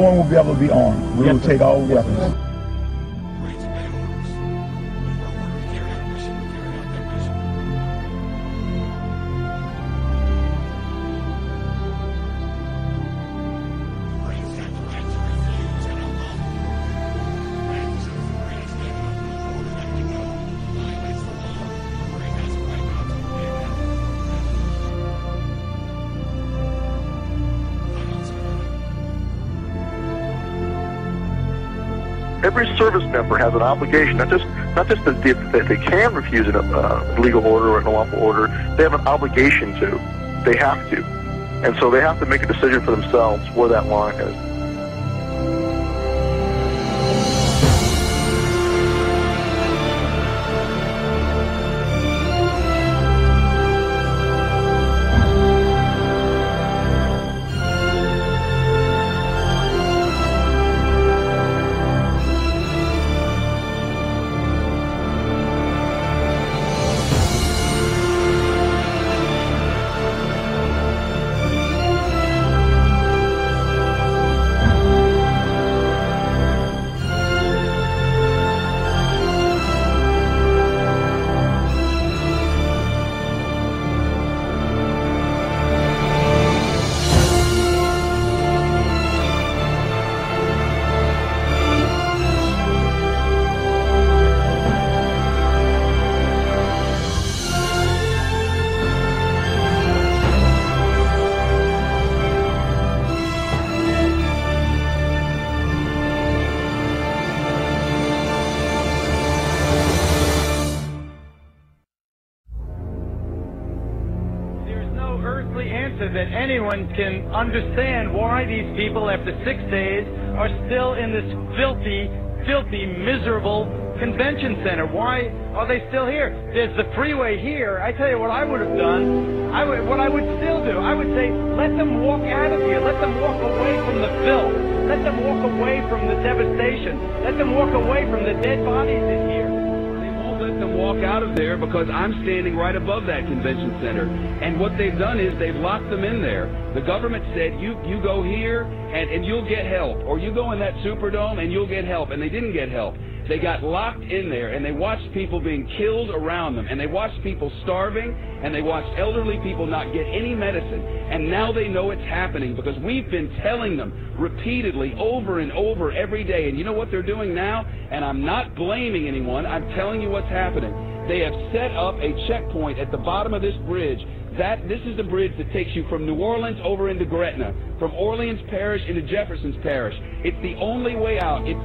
one will be able to be armed. We will take all weapons. Every service member has an obligation, not just that they can refuse a legal order or an unlawful order. They have an obligation to. They have to. And so they have to make a decision for themselves where that line is. That anyone can understand why these people, after 6 days, are still in this filthy, miserable convention center. Why are they still here? There's the freeway here. I tell you what I would have done. What I would still do. I would say, let them walk out of here. Let them walk away from the filth. Let them walk away from the devastation. Let them walk away from the dead bodies in here. Let them walk out of there because I'm standing right above that convention center. And what they've done is they've locked them in there. The government said, you go here and you'll get help. Or you go in that Superdome and you'll get help. And they didn't get help. They got locked in there and they watched people being killed around them. And they watched people starving. And they watched elderly people not get any medicine. And now they know it's happening because we've been telling them repeatedly over and over every day. And you know what they're doing now? And I'm not blaming anyone. I'm telling you what's happening. They have set up a checkpoint at the bottom of this bridge. This is the bridge that takes you from New Orleans over into Gretna, from Orleans Parish into Jefferson's Parish. It's the only way out. It's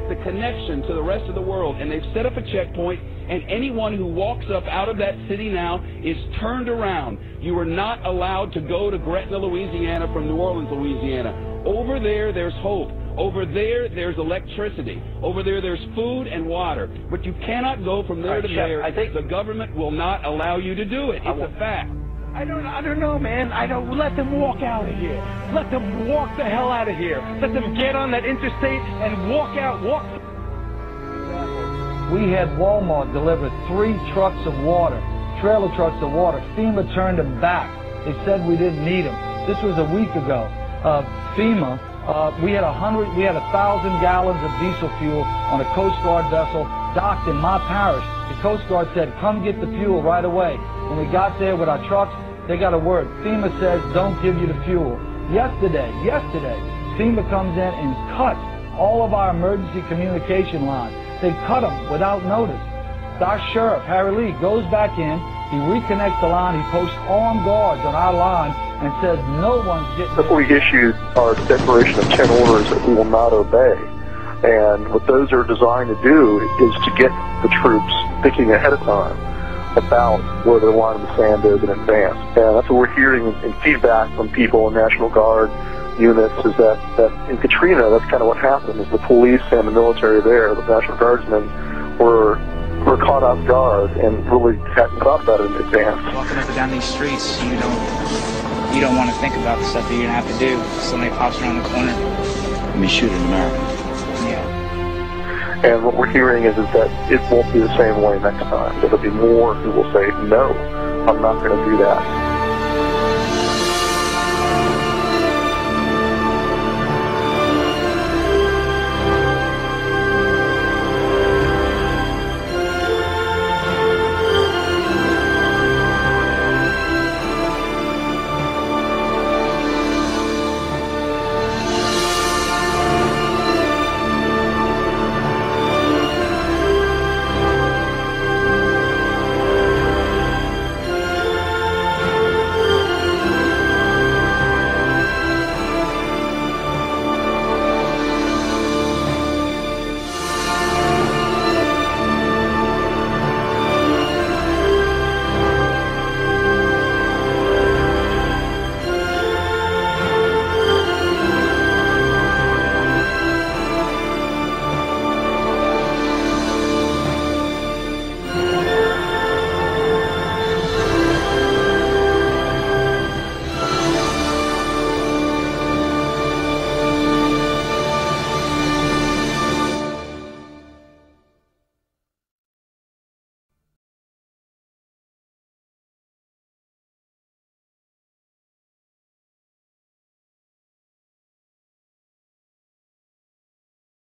the connection to the rest of the world. And they've set up a checkpoint, and anyone who walks up out of that city now is turned around. You are not allowed to go to Gretna, Louisiana from New Orleans, Louisiana. Over there, there's hope. Over there, there's electricity. Over there, there's food and water. But you cannot go from there to there. I think the government will not allow you to do it. It's a fact. I don't know, man. Let them walk out of here. Let them walk the hell out of here. Let them get on that interstate and walk out. We had Walmart deliver 3 trucks of water, trailer trucks of water. FEMA turned them back. They said we didn't need them. This was a week ago. FEMA, we had 1,000 gallons of diesel fuel on a Coast Guard vessel docked in my parish. The Coast Guard said, come get the fuel right away. When we got there with our trucks, they got a word. FEMA says, don't give you the fuel. Yesterday, FEMA comes in and cuts all of our emergency communication lines. They cut them without notice. Our sheriff, Harry Lee, goes back in, he reconnects the line, he posts armed guards on our line and says no one's getting... Before we issued our declaration of 10 orders that we will not obey. And what those are designed to do is to get the troops thinking ahead of time about where their line of the sand is in advance. And that's what we're hearing in feedback from people in National Guard units is that in Katrina, that's kind of what happened, is the police and the military there, the National Guardsmen, were caught off guard and really hadn't thought about it in advance. Walking up and down these streets, you don't want to think about the stuff that you're going to have to do. Somebody pops around the corner. Let me shoot an American. And what we're hearing is that it won't be the same way next time. There'll be more who will say, no, I'm not going to do that.